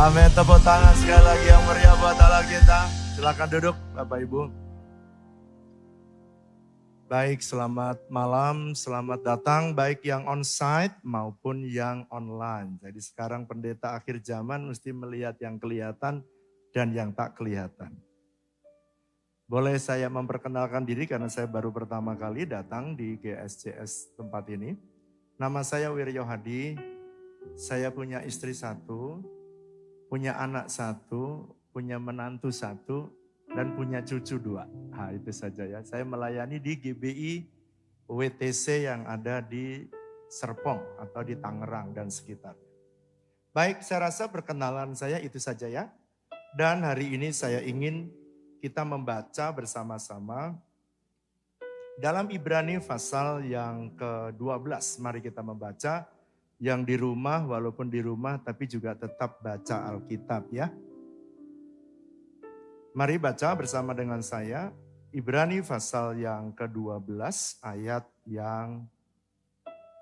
Amin, tepuk tangan sekali lagi yang meriah buat Allah kita. Silakan duduk Bapak Ibu. Baik, selamat malam, selamat datang baik yang on-site maupun yang online. Jadi sekarang pendeta akhir zaman mesti melihat yang kelihatan dan yang tak kelihatan. Boleh saya memperkenalkan diri karena saya baru pertama kali datang di GSCS tempat ini. Nama saya Wiryo Hadi, saya punya istri satu, punya anak satu, punya menantu satu, dan punya cucu dua. Nah itu saja ya, saya melayani di GBI WTC yang ada di Serpong atau di Tangerang dan sekitarnya. Baik, saya rasa perkenalan saya itu saja ya. Dan hari ini saya ingin kita membaca bersama-sama dalam Ibrani pasal yang ke-12. Mari kita membaca. Yang di rumah, walaupun di rumah tapi juga tetap baca Alkitab ya. Mari baca bersama dengan saya Ibrani pasal yang ke-12 ayat yang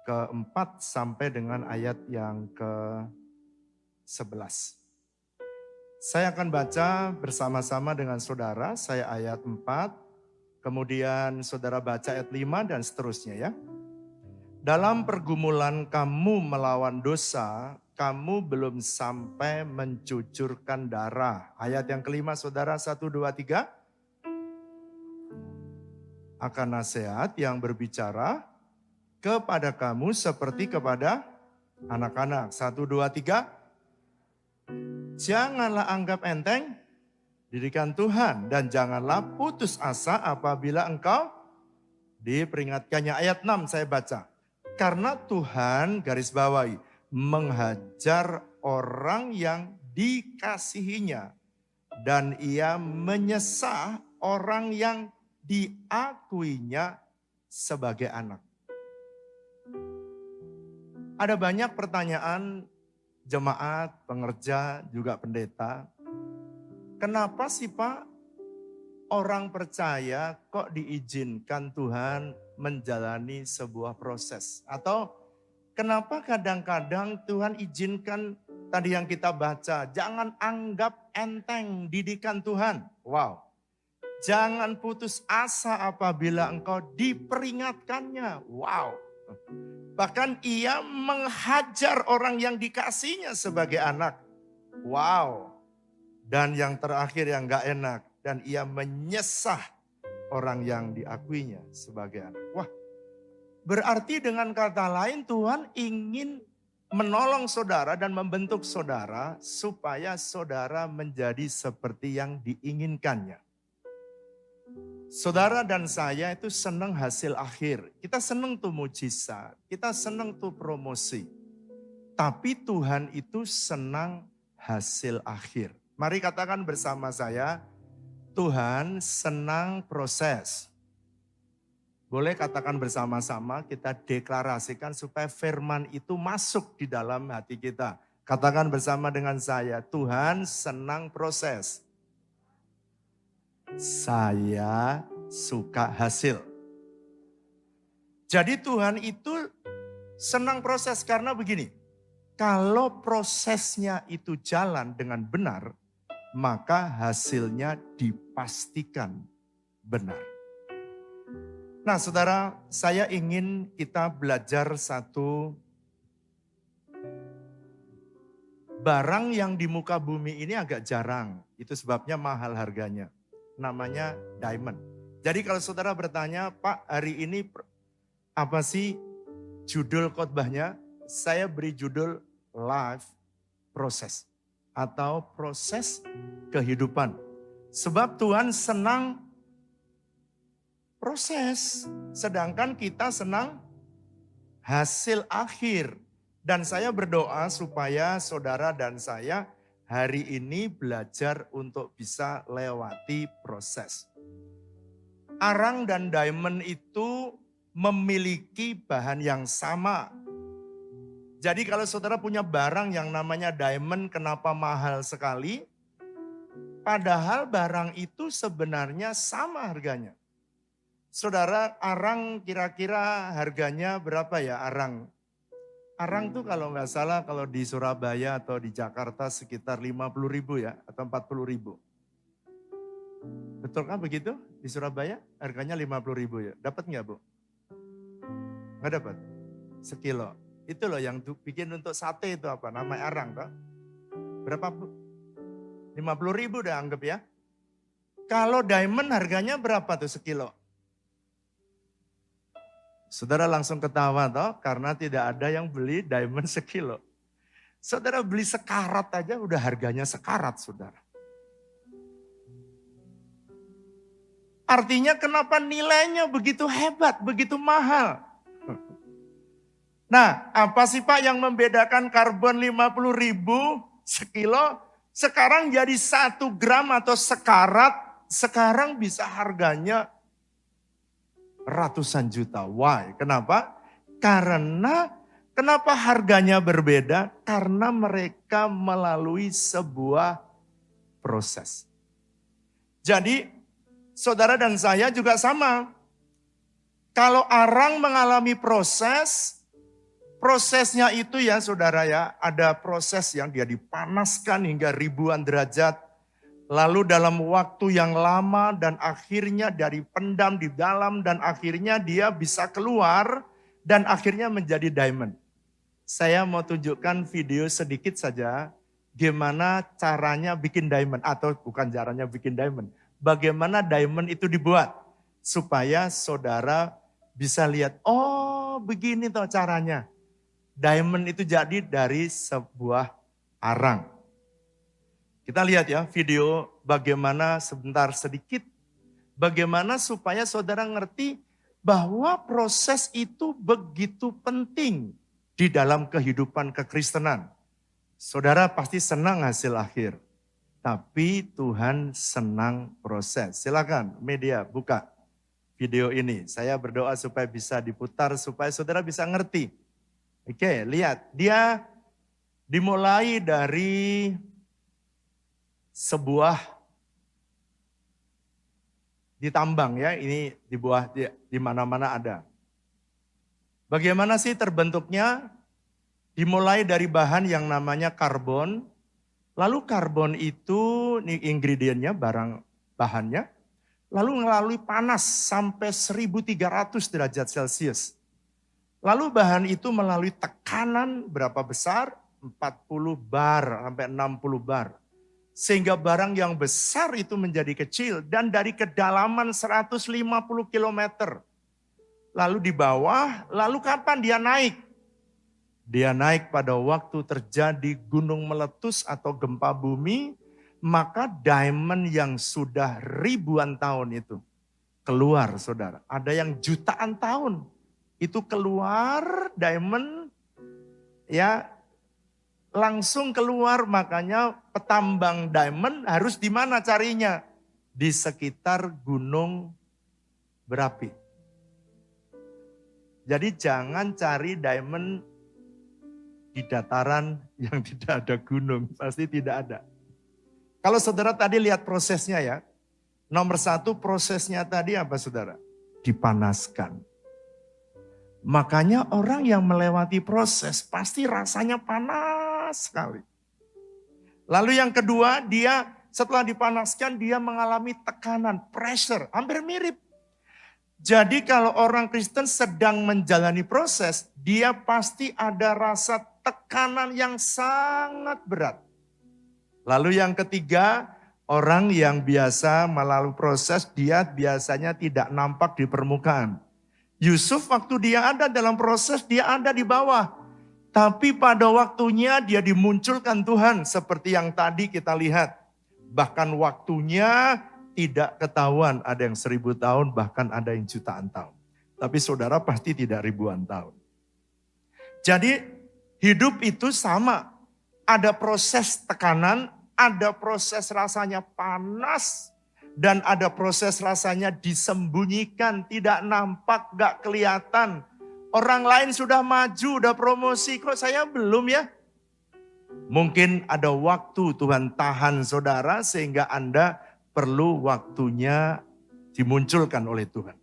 ke-4 sampai dengan ayat yang ke-11. Saya akan baca bersama-sama dengan saudara, saya ayat 4, kemudian saudara baca ayat 5 dan seterusnya ya. Dalam pergumulan kamu melawan dosa, kamu belum sampai mencucurkan darah. Ayat yang kelima saudara, 1, 2, 3. Akan nasihat yang berbicara kepada kamu seperti kepada anak-anak. 1, 2, 3. Janganlah anggap enteng didikan Tuhan dan janganlah putus asa apabila engkau diperingatkannya. Ayat 6 saya baca. Karena Tuhan, garis bawahi, menghajar orang yang dikasihinya. Dan ia menyesah orang yang diakuinya sebagai anak. Ada banyak pertanyaan jemaat, pengerja, juga pendeta. Kenapa sih Pak orang percaya kok diizinkan Tuhan menjalani sebuah proses? Atau kenapa kadang-kadang Tuhan izinkan tadi yang kita baca, jangan anggap enteng didikan Tuhan. Wow. Jangan putus asa apabila engkau diperingatkannya. Wow. Bahkan ia menghajar orang yang dikasihnya sebagai anak. Wow. Dan yang terakhir yang gak enak. Dan ia menyesah orang yang diakuinya sebagai anak. Wah, berarti dengan kata lain Tuhan ingin menolong saudara dan membentuk saudara supaya saudara menjadi seperti yang diinginkannya. Saudara dan saya itu senang hasil akhir. Kita senang tuh mujizat, kita senang tuh promosi. Tapi Tuhan itu senang hasil akhir. Mari katakan bersama saya, Tuhan senang proses. Boleh katakan bersama-sama, kita deklarasikan supaya firman itu masuk di dalam hati kita. Katakan bersama dengan saya, Tuhan senang proses. Saya suka hasil. Jadi Tuhan itu senang proses karena begini. Kalau prosesnya itu jalan dengan benar, maka hasilnya dipastikan benar. Nah saudara, saya ingin kita belajar satu barang yang di muka bumi ini agak jarang. Itu sebabnya mahal harganya. Namanya diamond. Jadi kalau saudara bertanya, Pak hari ini apa sih judul khotbahnya? Saya beri judul Life Process. Atau proses kehidupan. Sebab Tuhan senang proses. Sedangkan kita senang hasil akhir. Dan saya berdoa supaya saudara dan saya hari ini belajar untuk bisa lewati proses. Arang dan diamond itu memiliki bahan yang sama. Jadi kalau saudara punya barang yang namanya diamond, kenapa mahal sekali? Padahal barang itu sebenarnya sama harganya. Saudara, arang kira-kira harganya berapa ya arang? Arang tuh kalau nggak salah kalau di Surabaya atau di Jakarta sekitar 50.000 ya atau 40.000. Betul kan begitu? Di Surabaya harganya 50.000 ya. Dapat nggak Bu? Nggak dapat? Sekilo. Itu loh yang bikin untuk sate itu apa? Nama arang toh. Berapa Bu? 50.000 udah anggap ya. Kalau diamond harganya berapa tuh sekilo? Saudara langsung ketawa toh karena tidak ada yang beli diamond sekilo. Saudara beli sekarat aja udah harganya sekarat saudara. Artinya kenapa nilainya begitu hebat, begitu mahal. Nah apa sih Pak yang membedakan karbon 50.000 sekilo sekarang jadi 1 gram atau sekarat sekarang bisa harganya ratusan juta. Why? Kenapa? Karena kenapa harganya berbeda? Karena mereka melalui sebuah proses. Jadi saudara dan saya juga sama. Kalau arang mengalami proses, prosesnya itu ya saudara ya, ada proses yang dia dipanaskan hingga ribuan derajat. Lalu dalam waktu yang lama dan akhirnya dari pendam di dalam dan akhirnya dia bisa keluar dan akhirnya menjadi diamond. Saya mau tunjukkan video sedikit saja gimana caranya bikin diamond atau bukan caranya bikin diamond. Bagaimana diamond itu dibuat supaya saudara bisa lihat, oh begini toh caranya. Diamond itu jadi dari sebuah arang. Kita lihat ya video bagaimana sebentar sedikit, bagaimana supaya saudara ngerti bahwa proses itu begitu penting di dalam kehidupan kekristenan. Saudara pasti senang hasil akhir, tapi Tuhan senang proses. Silakan media buka video ini. Saya berdoa supaya bisa diputar, supaya saudara bisa ngerti. Oke, lihat dia dimulai dari sebuah ditambang ya, ini di mana-mana ada. Bagaimana sih terbentuknya? Dimulai dari bahan yang namanya karbon. Lalu karbon itu nih ingredientnya, bahannya. Lalu melalui panas sampai 1300 derajat Celcius. Lalu bahan itu melalui tekanan berapa besar? 40 bar sampai 60 bar. Sehingga barang yang besar itu menjadi kecil dan dari kedalaman 150 km. Lalu di bawah, lalu kapan dia naik? Dia naik pada waktu terjadi gunung meletus atau gempa bumi, maka diamond yang sudah ribuan tahun itu keluar saudara. Ada yang jutaan tahun itu keluar diamond ya. Langsung keluar, makanya petambang diamond harus di mana carinya? Di sekitar gunung berapi. Jadi jangan cari diamond di dataran yang tidak ada gunung, pasti tidak ada. Kalau saudara tadi lihat prosesnya ya, nomor 1 prosesnya tadi apa saudara? Dipanaskan. Makanya orang yang melewati proses pasti rasanya panas sekali. Lalu yang kedua, dia setelah dipanaskan dia mengalami tekanan, pressure, hampir mirip. Jadi kalau orang Kristen sedang menjalani proses, dia pasti ada rasa tekanan yang sangat berat. Lalu yang ketiga, orang yang biasa melalui proses, dia biasanya tidak nampak di permukaan. Yusuf waktu dia ada dalam proses, dia ada di bawah. Tapi pada waktunya dia dimunculkan Tuhan seperti yang tadi kita lihat. Bahkan waktunya tidak ketahuan, ada yang 1000 tahun, bahkan ada yang jutaan tahun. Tapi saudara pasti tidak ribuan tahun. Jadi hidup itu sama. Ada proses tekanan, ada proses rasanya panas, dan ada proses rasanya disembunyikan, tidak nampak, gak kelihatan. Orang lain sudah maju, udah promosi, kok saya belum ya? Mungkin ada waktu Tuhan tahan saudara sehingga Anda perlu waktunya dimunculkan oleh Tuhan.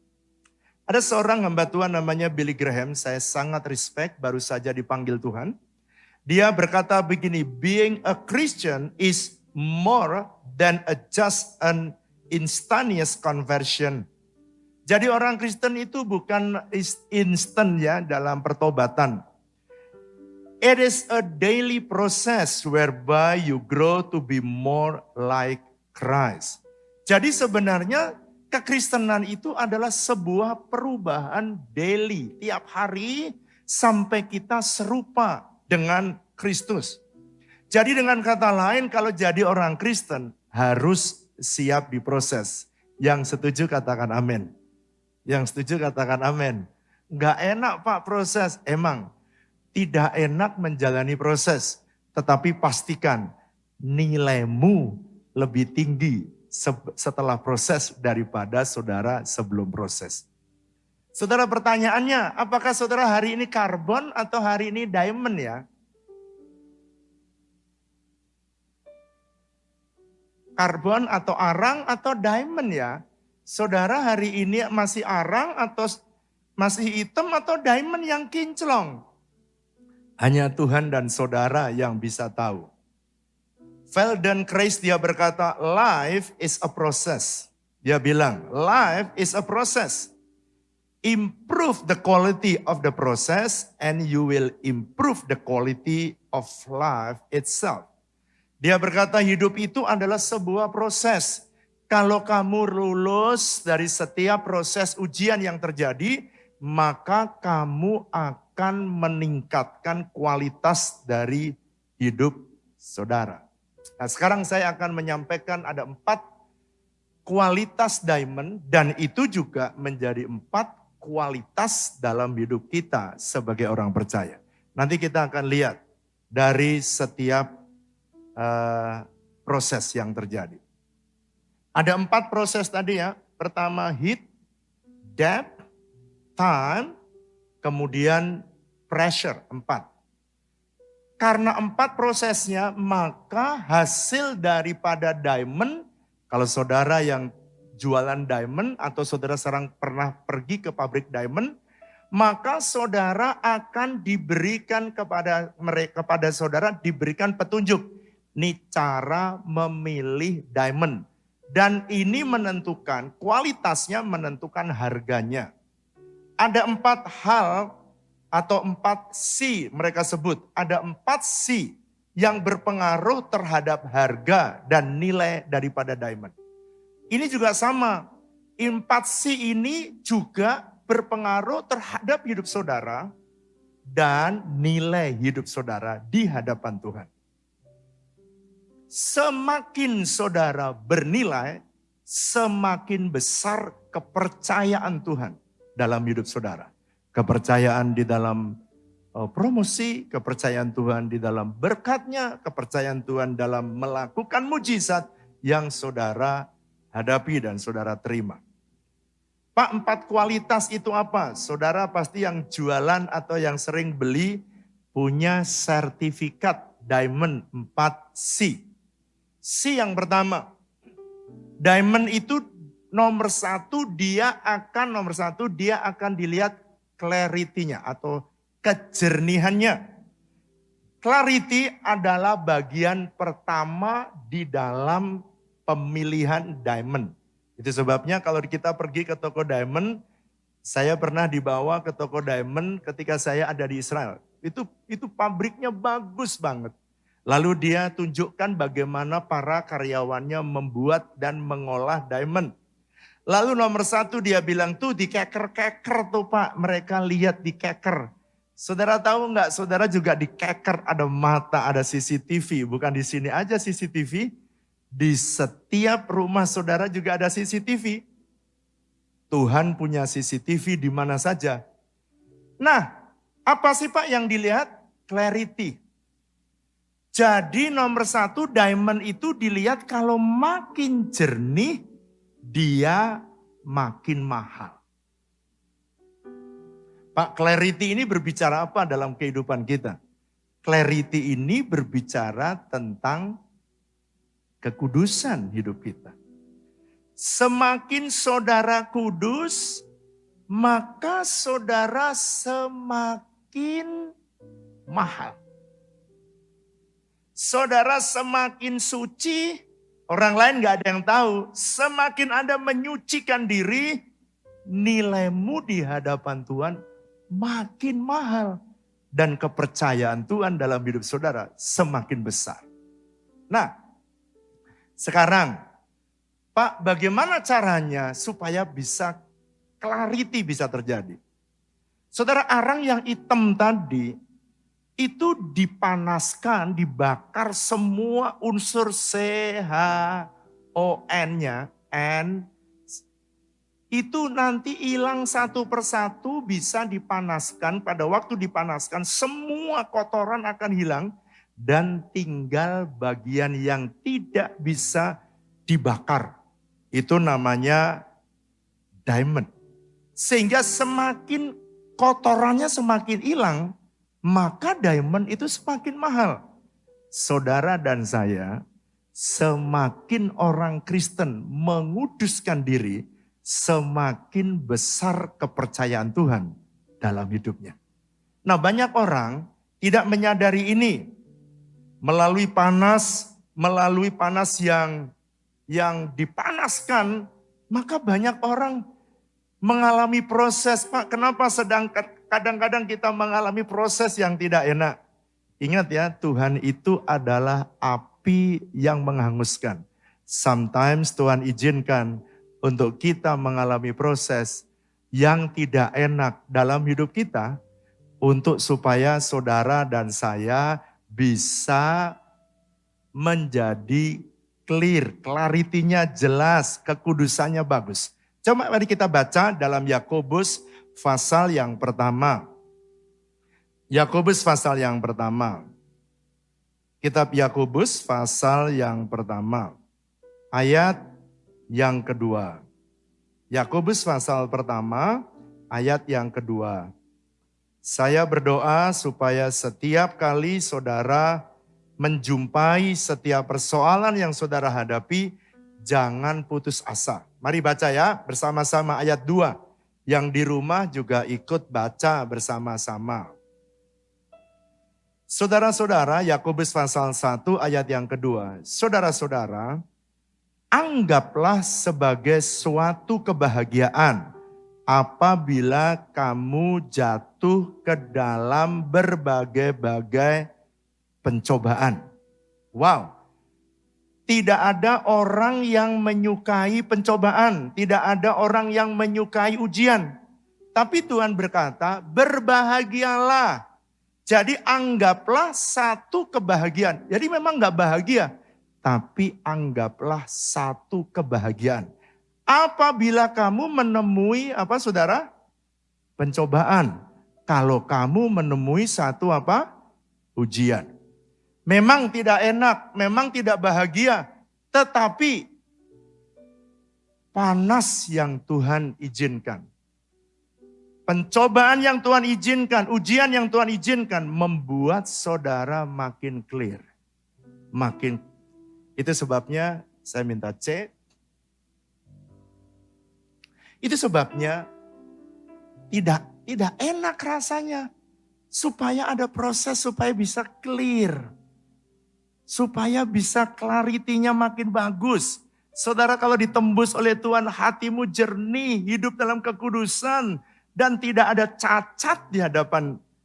Ada seorang hamba Tuhan namanya Billy Graham, saya sangat respect, baru saja dipanggil Tuhan. Dia berkata begini, being a Christian is more than just an instantaneous conversion. Jadi orang Kristen itu bukan instan ya dalam pertobatan. It is a daily process whereby you grow to be more like Christ. Jadi sebenarnya kekristenan itu adalah sebuah perubahan daily. Tiap hari sampai kita serupa dengan Kristus. Jadi dengan kata lain kalau jadi orang Kristen harus siap diproses. Yang setuju katakan amin. Yang setuju katakan amin. Enggak enak Pak proses. Emang tidak enak menjalani proses. Tetapi pastikan nilaimu lebih tinggi setelah proses daripada saudara sebelum proses. Saudara pertanyaannya, apakah saudara hari ini karbon atau hari ini diamond ya? Karbon atau arang atau diamond ya? Saudara hari ini masih arang atau masih hitam atau diamond yang kinclong? Hanya Tuhan dan saudara yang bisa tahu. Feldenkrais dia berkata, life is a process. Dia bilang, life is a process. Improve the quality of the process and you will improve the quality of life itself. Dia berkata hidup itu adalah sebuah proses. Kalau kamu lulus dari setiap proses ujian yang terjadi, maka kamu akan meningkatkan kualitas dari hidup saudara. Nah, sekarang saya akan menyampaikan ada 4 kualitas diamond dan itu juga menjadi 4 kualitas dalam hidup kita sebagai orang percaya. Nanti kita akan lihat dari setiap proses yang terjadi. Ada 4 proses tadi ya. Pertama heat, depth, time, kemudian pressure, 4. Karena 4 prosesnya, maka hasil daripada diamond, kalau saudara yang jualan diamond atau saudara sekarang pernah pergi ke pabrik diamond, maka saudara akan diberikan kepada saudara diberikan petunjuk. Ini cara memilih diamond. Dan ini menentukan, kualitasnya menentukan harganya. Ada 4 hal atau 4 C mereka sebut. Ada 4 C yang berpengaruh terhadap harga dan nilai daripada diamond. Ini juga sama. 4 C ini juga berpengaruh terhadap hidup saudara dan nilai hidup saudara di hadapan Tuhan. Semakin saudara bernilai, semakin besar kepercayaan Tuhan dalam hidup saudara. Kepercayaan di dalam promosi, kepercayaan Tuhan di dalam berkatnya, kepercayaan Tuhan dalam melakukan mujizat yang saudara hadapi dan saudara terima. Pak, 4 kualitas itu apa? Saudara pasti yang jualan atau yang sering beli punya sertifikat Diamond 4C. C yang pertama, Diamond itu nomor satu dia akan dilihat clarity-nya atau kejernihannya. Clarity adalah bagian pertama di dalam pemilihan diamond. Itu sebabnya kalau kita pergi ke toko diamond, saya pernah dibawa ke toko diamond ketika saya ada di Israel. Itu pabriknya bagus banget. Lalu dia tunjukkan bagaimana para karyawannya membuat dan mengolah diamond. Lalu nomor 1 dia bilang tuh di keker-keker tuh Pak, mereka lihat di keker. Saudara tahu nggak? Saudara juga di keker ada mata, ada CCTV. Bukan di sini aja CCTV, di setiap rumah saudara juga ada CCTV. Tuhan punya CCTV di mana saja. Nah, apa sih Pak yang dilihat? Clarity. Jadi nomor 1 diamond itu dilihat kalau makin jernih, dia makin mahal. Pak, clarity ini berbicara apa dalam kehidupan kita? Clarity ini berbicara tentang kekudusan hidup kita. Semakin saudara kudus, maka saudara semakin mahal. Saudara semakin suci, orang lain gak ada yang tahu. Semakin Anda menyucikan diri, nilaimu di hadapan Tuhan makin mahal. Dan kepercayaan Tuhan dalam hidup saudara semakin besar. Nah, sekarang Pak, bagaimana caranya supaya bisa clarity bisa terjadi? Saudara, arang yang hitam tadi itu dipanaskan, dibakar semua unsur CHON-nya, N, itu nanti hilang satu persatu, bisa dipanaskan. Pada waktu dipanaskan semua kotoran akan hilang dan tinggal bagian yang tidak bisa dibakar. Itu namanya diamond. Sehingga semakin kotorannya semakin hilang, maka diamond itu semakin mahal. Saudara dan saya, semakin orang Kristen menguduskan diri, semakin besar kepercayaan Tuhan dalam hidupnya. Nah, banyak orang tidak menyadari ini. Melalui panas yang dipanaskan, maka banyak orang mengalami proses. Pak, kenapa kadang-kadang kita mengalami proses yang tidak enak? Ingat ya, Tuhan itu adalah api yang menghanguskan. Sometimes Tuhan izinkan untuk kita mengalami proses yang tidak enak dalam hidup kita, untuk supaya saudara dan saya bisa menjadi clear, clarity-nya jelas, kekudusannya bagus. Coba mari kita baca dalam Yakobus pasal yang pertama. Yakobus pasal yang pertama. Kitab Yakobus pasal yang pertama. Ayat yang kedua. Yakobus pasal pertama, ayat yang kedua. Saya berdoa supaya setiap kali saudara menjumpai setiap persoalan yang saudara hadapi, jangan putus asa. Mari baca ya bersama-sama ayat 2. Yang di rumah juga ikut baca bersama-sama. Saudara-saudara, Yakobus pasal 1 ayat yang kedua. Saudara-saudara, anggaplah sebagai suatu kebahagiaan apabila kamu jatuh ke dalam berbagai-bagai pencobaan. Wow. Tidak ada orang yang menyukai pencobaan. Tidak ada orang yang menyukai ujian. Tapi Tuhan berkata, berbahagialah. Jadi anggaplah satu kebahagiaan. Jadi memang gak bahagia. Tapi anggaplah satu kebahagiaan. Apabila kamu menemui apa saudara? Pencobaan. Kalau kamu menemui satu apa? Ujian. Memang tidak enak, memang tidak bahagia. Tetapi panas yang Tuhan izinkan. Pencobaan yang Tuhan izinkan, ujian yang Tuhan izinkan membuat saudara makin clear. Itu sebabnya saya minta C. Itu sebabnya tidak enak rasanya. Supaya ada proses, supaya bisa clear. Supaya bisa clarity-nya makin bagus. Saudara, kalau ditembus oleh Tuhan, hatimu jernih, hidup dalam kekudusan. Dan tidak ada cacat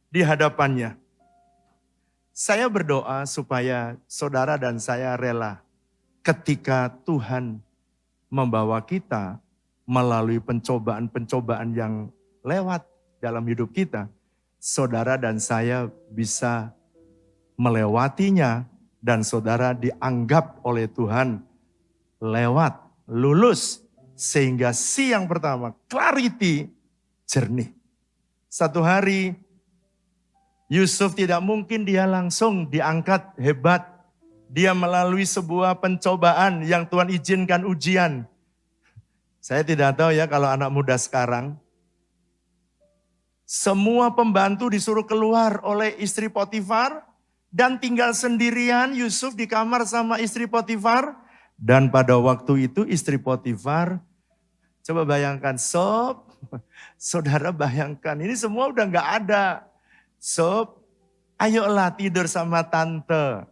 di hadapannya. Saya berdoa supaya saudara dan saya rela ketika Tuhan membawa kita melalui pencobaan-pencobaan yang lewat dalam hidup kita, saudara dan saya bisa melewatinya dan saudara dianggap oleh Tuhan lulus. Sehingga si yang pertama, clarity, jernih. Satu hari Yusuf tidak mungkin dia langsung diangkat hebat. Dia melalui sebuah pencobaan yang Tuhan izinkan ujian. Saya tidak tahu ya kalau anak muda sekarang. Semua pembantu disuruh keluar oleh istri Potifar. Dan tinggal sendirian Yusuf di kamar sama istri Potifar. Dan pada waktu itu istri Potifar, coba bayangkan, sob, Saudara bayangkan, ini semua udah gak ada. So, ayolah tidur sama tante.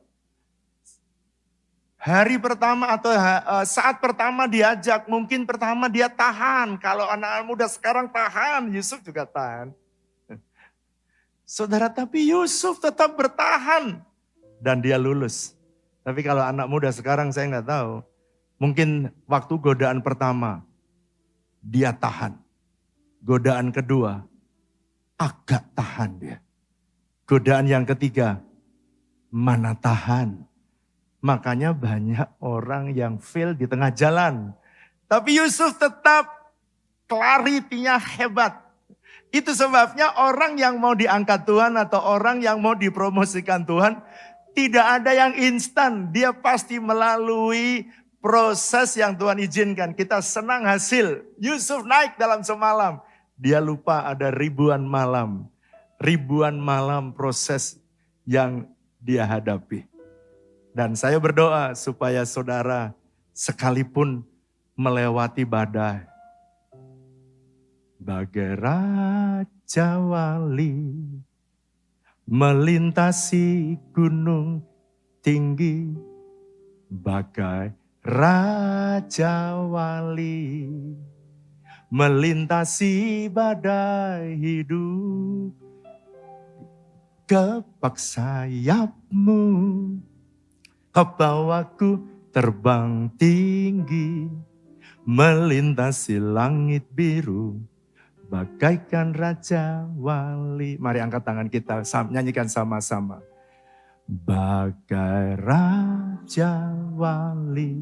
Hari pertama atau saat pertama diajak, mungkin pertama dia tahan. Kalau anak muda sekarang tahan, Yusuf juga tahan. Saudara, tapi Yusuf tetap bertahan. Dan dia lulus. Tapi kalau anak muda sekarang saya nggak tahu. Mungkin waktu godaan pertama, dia tahan. Godaan kedua, agak tahan dia. Godaan yang ketiga, mana tahan. Makanya banyak orang yang fail di tengah jalan. Tapi Yusuf tetap clarity-nya hebat. Itu sebabnya orang yang mau diangkat Tuhan atau orang yang mau dipromosikan Tuhan, tidak ada yang instan. Dia pasti melalui proses yang Tuhan izinkan. Kita senang hasil. Yusuf naik dalam semalam. Dia lupa ada ribuan malam. Ribuan malam proses yang dia hadapi. Dan saya berdoa supaya saudara sekalipun melewati badai. Bagai Raja Wali melintasi gunung tinggi. Bagai Raja Wali melintasi badai hidup. Kepak sayapmu kau bawaku terbang tinggi, melintasi langit biru, bagaikan Raja Wali. Mari angkat tangan kita, nyanyikan sama-sama. Bagai Raja Wali,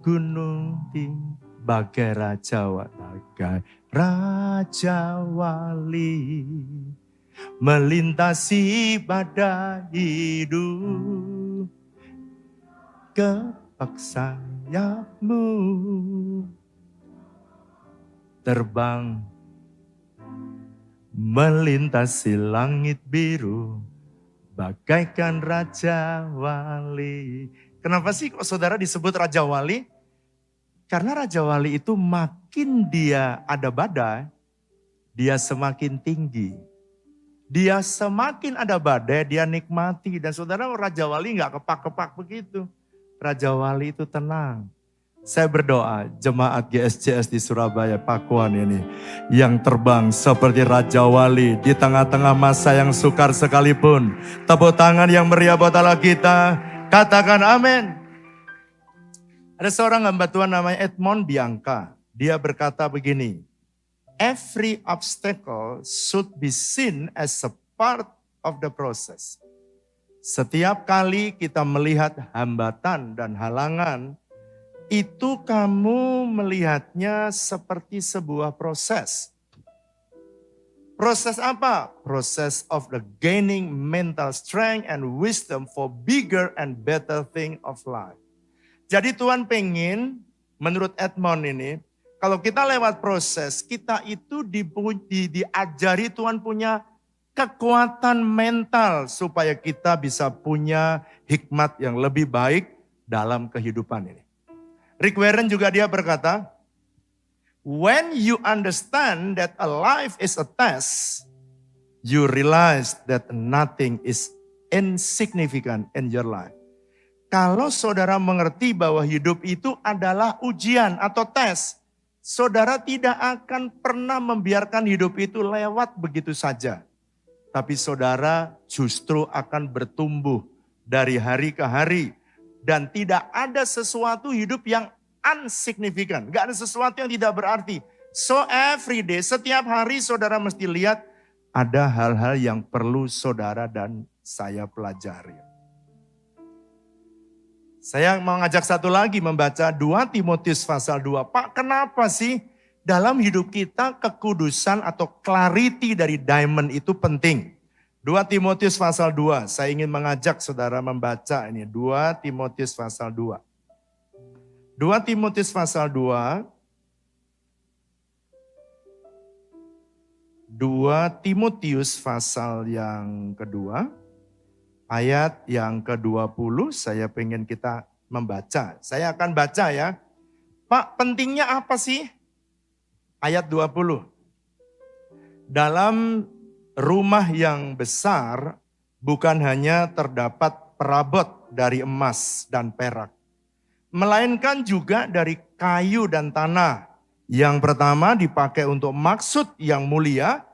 gunung tinggi, bagai Raja Wali, bagai Raja Wali. Melintasi badai hidup, kepak sayapmu terbang melintasi langit biru, bagaikan Raja Wali. Kenapa sih kok saudara disebut Raja Wali? Karena Raja Wali itu makin dia ada badai, dia semakin tinggi. Dia semakin ada badai, dia nikmati. Dan saudara, Raja Wali gak kepak-kepak begitu. Raja Wali itu tenang. Saya berdoa jemaat GSCS di Surabaya, Pakuan ini. Yang terbang seperti Raja Wali di tengah-tengah masa yang sukar sekalipun. Tepuk tangan yang meriah buat Allah kita. Katakan amin. Ada seorang hamba Tuhan namanya Edmond Bianca. Dia berkata begini. Every obstacle should be seen as a part of the process. Setiap kali kita melihat hambatan dan halangan, itu kamu melihatnya seperti sebuah proses. Proses apa? Proses of the gaining mental strength and wisdom for bigger and better thing of life. Jadi Tuhan pengen, menurut Edmond ini, kalau kita lewat proses, kita itu diajari Tuhan punya kekuatan mental supaya kita bisa punya hikmat yang lebih baik dalam kehidupan ini. Rick Warren juga dia berkata, when you understand that a life is a test, you realize that nothing is insignificant in your life. Kalau saudara mengerti bahwa hidup itu adalah ujian atau tes, saudara tidak akan pernah membiarkan hidup itu lewat begitu saja. Tapi saudara justru akan bertumbuh dari hari ke hari. Dan tidak ada sesuatu hidup yang insignificant. Gak ada sesuatu yang tidak berarti. So every day, setiap hari saudara mesti lihat ada hal-hal yang perlu saudara dan saya pelajari. Saya mau ngajak satu lagi membaca 2 Timotius pasal 2. Pak, kenapa sih dalam hidup kita kekudusan atau clarity dari diamond itu penting? 2 Timotius pasal 2. Saya ingin mengajak saudara membaca ini. 2 Timotius pasal 2. 2 Timotius pasal 2. 2 Timotius pasal yang kedua. Ayat yang ke-20 saya pengen kita membaca. Saya akan baca ya. Pak, pentingnya apa sih? Ayat 20. Dalam rumah yang besar bukan hanya terdapat perabot dari emas dan perak, melainkan juga dari kayu dan tanah. Yang pertama dipakai untuk maksud yang mulia,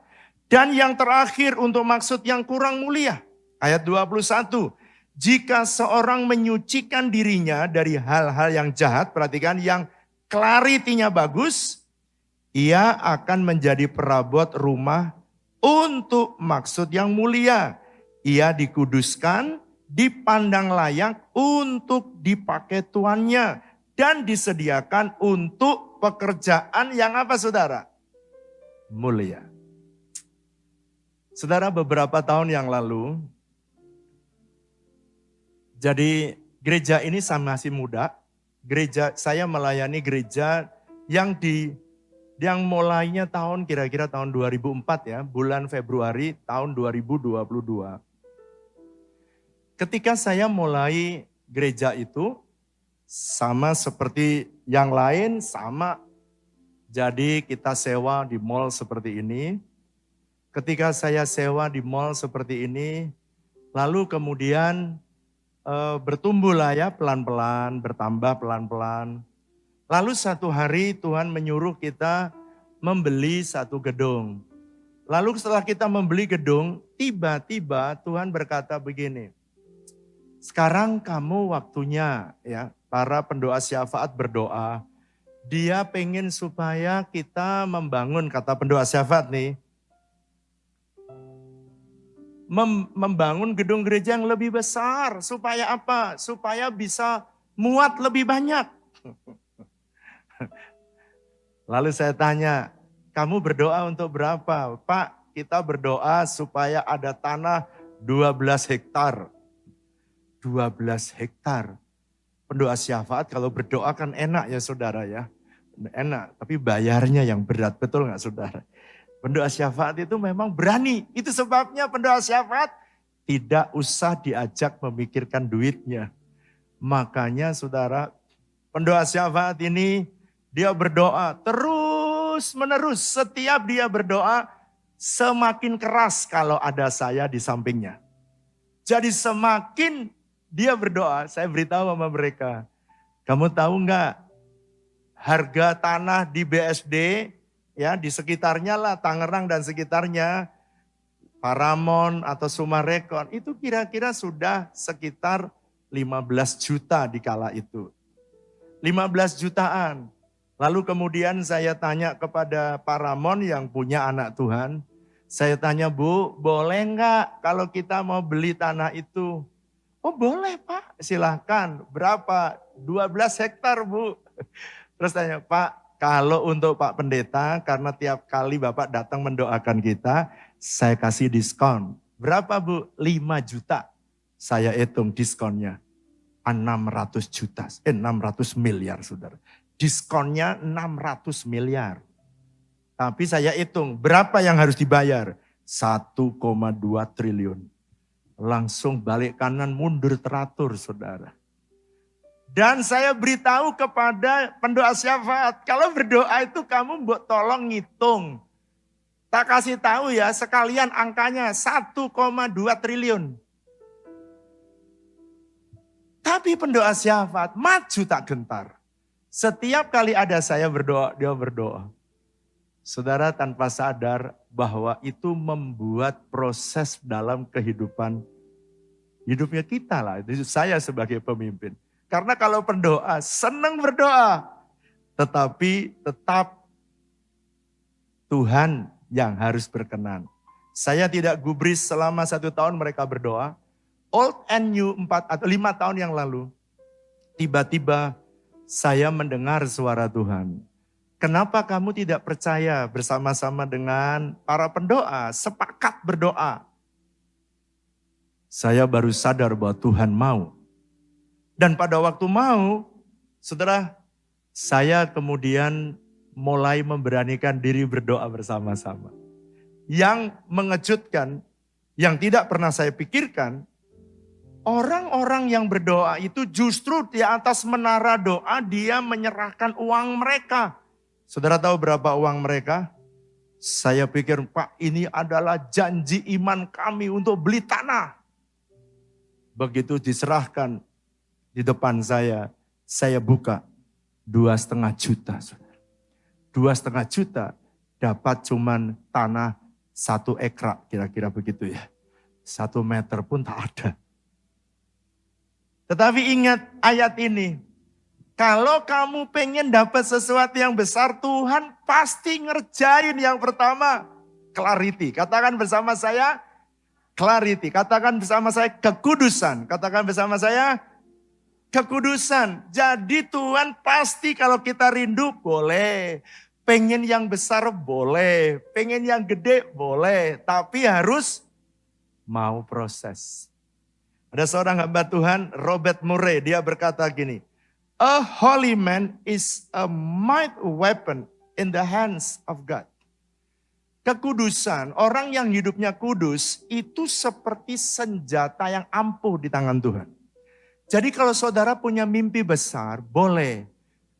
dan yang terakhir untuk maksud yang kurang mulia. Ayat 21, jika seorang menyucikan dirinya dari hal-hal yang jahat, perhatikan yang clarity-nya bagus, ia akan menjadi perabot rumah untuk maksud yang mulia. Ia dikuduskan, dipandang layak untuk dipakai tuannya, dan disediakan untuk pekerjaan yang apa saudara? Mulia. Saudara, beberapa tahun yang lalu, jadi gereja ini saya masih muda, saya melayani gereja yang mulainya kira-kira tahun 2004 ya, bulan Februari tahun 2022. Ketika saya mulai gereja itu, sama seperti yang lain, sama. Jadi kita sewa di mall seperti ini. Ketika saya sewa di mall seperti ini, lalu kemudian bertumbuhlah ya pelan-pelan, bertambah pelan-pelan. Lalu satu hari Tuhan menyuruh kita membeli satu gedung. Lalu setelah kita membeli gedung, tiba-tiba Tuhan berkata begini, sekarang kamu waktunya ya, para pendoa syafaat berdoa. Dia pengen supaya kita membangun, kata pendoa syafaat nih, membangun gedung gereja yang lebih besar. Supaya apa? Supaya bisa muat lebih banyak. Lalu saya tanya, kamu berdoa untuk berapa? Pak, kita berdoa supaya ada tanah 12 hektar. 12 hektar. Pendoa syafaat kalau berdoa kan enak ya saudara ya. Enak, tapi bayarnya yang berat, betul gak saudara? Pendoa syafaat itu memang berani. Itu sebabnya pendoa syafaat tidak usah diajak memikirkan duitnya. Makanya saudara, pendoa syafaat ini dia berdoa terus menerus. Setiap dia berdoa semakin keras kalau ada saya di sampingnya. Jadi semakin dia berdoa, saya beritahu sama mereka. Kamu tahu enggak harga tanah di BSD ya di sekitarnya lah, Tangerang dan sekitarnya, Paramount atau Sumarekon itu kira-kira sudah sekitar 15 juta di kala itu. 15 jutaan. Lalu kemudian saya tanya kepada Paramount yang punya anak Tuhan. Saya tanya, Bu, boleh enggak kalau kita mau beli tanah itu? Oh boleh Pak, silahkan. Berapa? 12 hektar Bu. Terus tanya, Pak, kalau untuk Pak Pendeta, karena tiap kali Bapak datang mendoakan kita, saya kasih diskon. Berapa Bu? 5 juta. Saya hitung diskonnya. 600 juta, 600 miliar saudara. Diskonnya 600 miliar. Tapi saya hitung berapa yang harus dibayar? 1,2 triliun. Langsung balik kanan mundur teratur saudara. Dan saya beritahu kepada pendoa syafaat, kalau berdoa itu kamu tolong ngitung. Tak kasih tahu ya sekalian angkanya 1,2 triliun. Tapi pendoa syafaat maju tak gentar. Setiap kali ada saya berdoa, dia berdoa. Saudara tanpa sadar bahwa itu membuat proses dalam hidupnya kita lah. Itu saya sebagai pemimpin. Karena kalau pendoa, senang berdoa. Tetapi tetap Tuhan yang harus berkenan. Saya tidak gubris selama 1 tahun mereka berdoa. Old and new 4 atau 5 tahun yang lalu. Tiba-tiba saya mendengar suara Tuhan. Kenapa kamu tidak percaya bersama-sama dengan para pendoa, sepakat berdoa? Saya baru sadar bahwa Tuhan mau. Dan pada waktu mau, saudara, saya kemudian mulai memberanikan diri berdoa bersama-sama. Yang mengejutkan, yang tidak pernah saya pikirkan, Orang-orang yang berdoa itu justru di atas menara doa dia menyerahkan uang mereka. Saudara tahu berapa uang mereka? Saya pikir, Pak, ini adalah janji iman kami untuk beli tanah. Begitu diserahkan di depan saya buka 2,5 juta. 2,5 juta dapat cuman tanah 1 ekrak, kira-kira begitu ya. 1 meter pun tak ada. Tetapi ingat ayat ini, kalau kamu pengen dapat sesuatu yang besar, Tuhan pasti ngerjain yang pertama, clarity. Katakan bersama saya, clarity. Katakan bersama saya, kekudusan. Katakan bersama saya, kekudusan. Jadi Tuhan pasti kalau kita rindu, boleh. Pengen yang besar boleh, pengen yang gede boleh, tapi harus mau proses. Ada seorang hamba Tuhan, Robert Murray, dia berkata gini, a holy man is a mighty weapon in the hands of God. Kekudusan, orang yang hidupnya kudus, itu seperti senjata yang ampuh di tangan Tuhan. Jadi kalau saudara punya mimpi besar, boleh.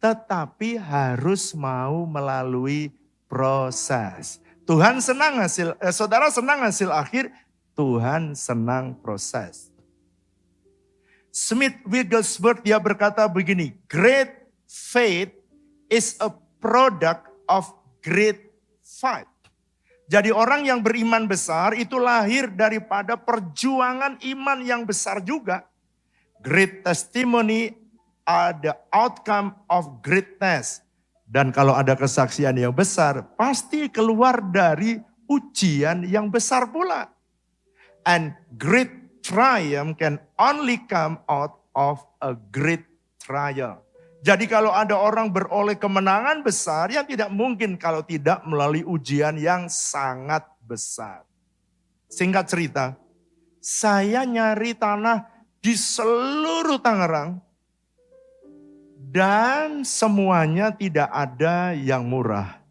Tetapi harus mau melalui proses. Tuhan senang saudara senang hasil akhir, Tuhan senang proses. Smith Wigglesworth dia berkata begini, great faith is a product of great fight. Jadi orang yang beriman besar itu lahir daripada perjuangan iman yang besar juga. Great testimony are the outcome of greatness. Dan kalau ada kesaksian yang besar, pasti keluar dari ujian yang besar pula. And great triumph can only come out of a great trial. Jadi kalau ada orang beroleh kemenangan besar, yang tidak mungkin kalau tidak melalui ujian yang sangat besar. Singkat cerita, saya nyari tanah di seluruh Tangerang, dan semuanya tidak ada yang murah.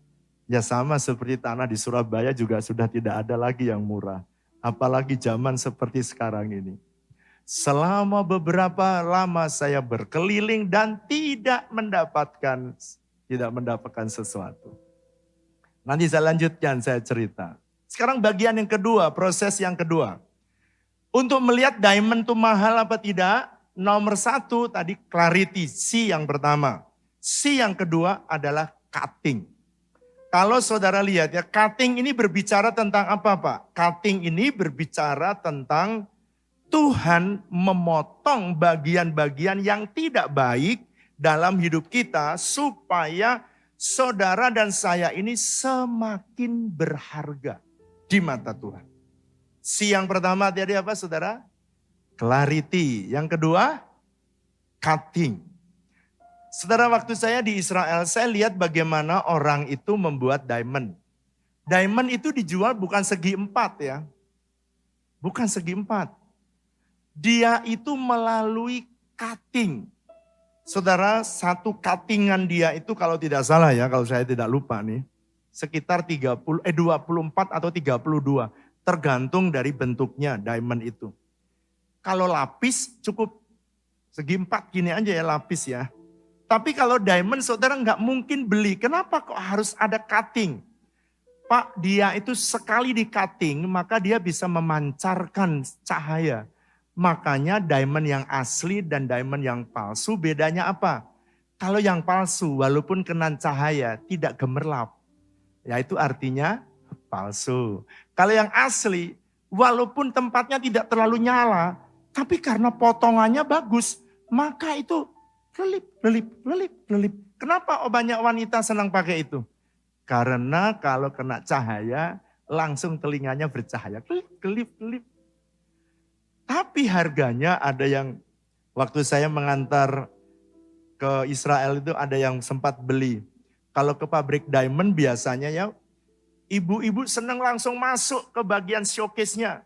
Ya sama seperti tanah di Surabaya juga sudah tidak ada lagi yang murah. Apalagi zaman seperti sekarang ini. Selama beberapa lama saya berkeliling dan tidak mendapatkan sesuatu. Nanti saya lanjutkan, saya cerita. Sekarang bagian yang kedua, proses yang kedua. Untuk melihat diamond itu mahal apa tidak, nomor 1 tadi clarity, C yang pertama. C yang kedua adalah cutting. Kalau saudara lihat ya, cutting ini berbicara tentang apa Pak? Cutting ini berbicara tentang Tuhan memotong bagian-bagian yang tidak baik dalam hidup kita supaya saudara dan saya ini semakin berharga di mata Tuhan. C yang pertama tadi apa saudara? Clarity. Yang kedua, cutting. Saudara, waktu saya di Israel, saya lihat bagaimana orang itu membuat diamond. Diamond itu dijual bukan segi 4 ya. Bukan segi 4. Dia itu melalui cutting. Saudara, satu cuttingan dia itu kalau tidak salah ya, kalau saya tidak lupa nih, sekitar 24 atau 32. Tergantung dari bentuknya diamond itu. Kalau lapis cukup segi 4 gini aja ya lapis ya. Tapi kalau diamond saudara nggak mungkin beli. Kenapa kok harus ada cutting? Pak, dia itu sekali di cutting maka dia bisa memancarkan cahaya. Makanya diamond yang asli dan diamond yang palsu bedanya apa? Kalau yang palsu walaupun kena cahaya tidak gemerlap. Ya itu artinya palsu. Kalau yang asli walaupun tempatnya tidak terlalu nyala, tapi karena potongannya bagus, maka itu kelip. Kenapa banyak wanita senang pakai itu? Karena kalau kena cahaya, langsung telinganya bercahaya. Kelip. Tapi harganya ada yang, waktu saya mengantar ke Israel itu ada yang sempat beli. Kalau ke pabrik diamond biasanya ya, ibu-ibu senang langsung masuk ke bagian showcase-nya.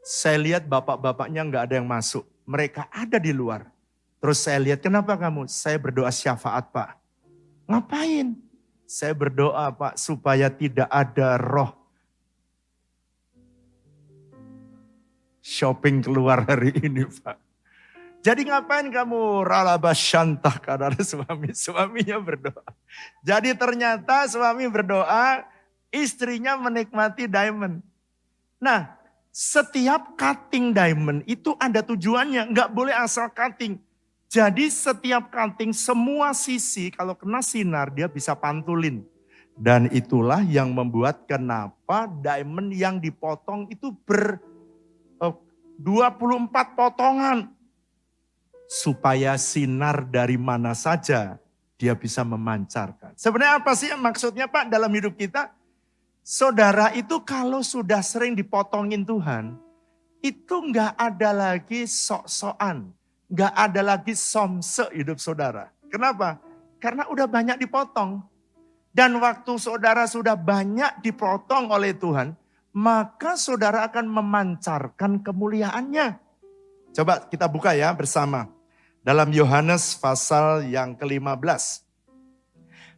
Saya lihat bapak-bapaknya nggak ada yang masuk. Mereka ada di luar. Terus saya lihat, kenapa kamu? Saya berdoa syafaat Pak. Ngapain? Saya berdoa Pak supaya tidak ada roh shopping keluar hari ini, Pak. Jadi ngapain kamu ralabasyantah karena suaminya berdoa. Jadi ternyata suami berdoa, istrinya menikmati diamond. Nah, setiap cutting diamond itu ada tujuannya, nggak boleh asal cutting. Jadi setiap cutting semua sisi kalau kena sinar dia bisa pantulin. Dan itulah yang membuat kenapa diamond yang dipotong itu 24 potongan. Supaya sinar dari mana saja dia bisa memancarkan. Sebenarnya apa sih maksudnya Pak dalam hidup kita? Saudara itu kalau sudah sering dipotongin Tuhan, itu nggak ada lagi sok-sokan. Nggak ada lagi somse hidup saudara. Kenapa? Karena udah banyak dipotong. Dan waktu saudara sudah banyak dipotong oleh Tuhan, maka saudara akan memancarkan kemuliaannya. Coba kita buka ya bersama. Dalam Yohanes pasal yang ke-15.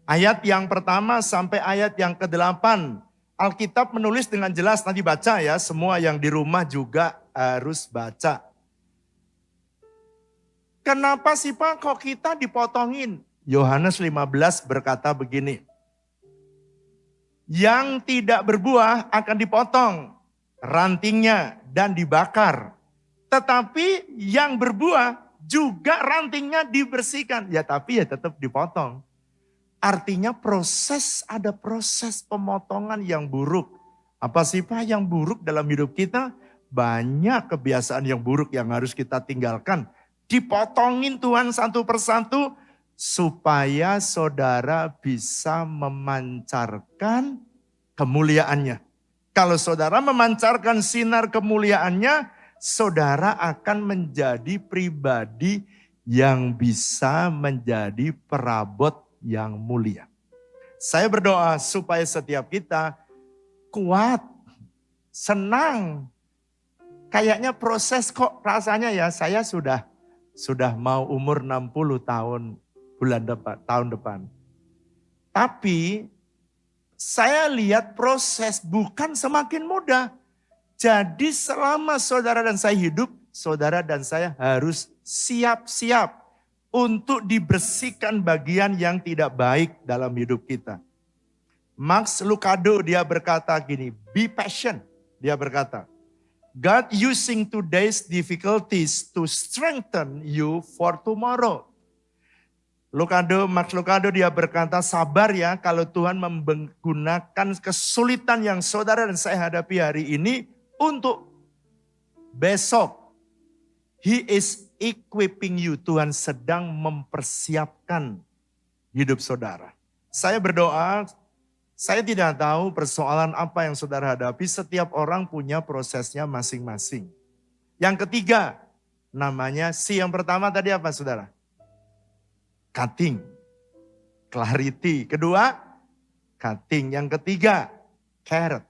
Ayat yang pertama sampai ayat yang ke-8. Alkitab menulis dengan jelas, nanti baca ya. Semua yang di rumah juga harus baca. Kenapa sih Pak kok kita dipotongin? Yohanes 15 berkata begini. Yang tidak berbuah akan dipotong rantingnya dan dibakar. Tetapi yang berbuah juga rantingnya dibersihkan. Ya tapi ya tetap dipotong. Artinya ada proses pemotongan yang buruk. Apa sih Pak yang buruk dalam hidup kita? Banyak kebiasaan yang buruk yang harus kita tinggalkan. Dipotongin Tuhan satu persatu supaya saudara bisa memancarkan kemuliaannya. Kalau saudara memancarkan sinar kemuliaannya, saudara akan menjadi pribadi yang bisa menjadi perabot yang mulia. Saya berdoa supaya setiap kita kuat, senang. Kayaknya proses kok rasanya ya saya sudah mau umur 60 tahun tahun depan. Tapi saya lihat proses bukan semakin mudah. Jadi selama saudara dan saya hidup, saudara dan saya harus siap-siap untuk dibersihkan bagian yang tidak baik dalam hidup kita. Max Lucado dia berkata gini, be patient. Dia berkata, God using today's difficulties to strengthen you for tomorrow. Max Lucado dia berkata, sabar ya kalau Tuhan menggunakan kesulitan yang saudara dan saya hadapi hari ini untuk besok. He is equipping you. Tuhan sedang mempersiapkan hidup saudara. Saya berdoa, saya tidak tahu persoalan apa yang saudara hadapi. Setiap orang punya prosesnya masing-masing. Yang ketiga, namanya yang pertama tadi apa saudara? Cutting. Clarity. Kedua, cutting. Yang ketiga, carrot.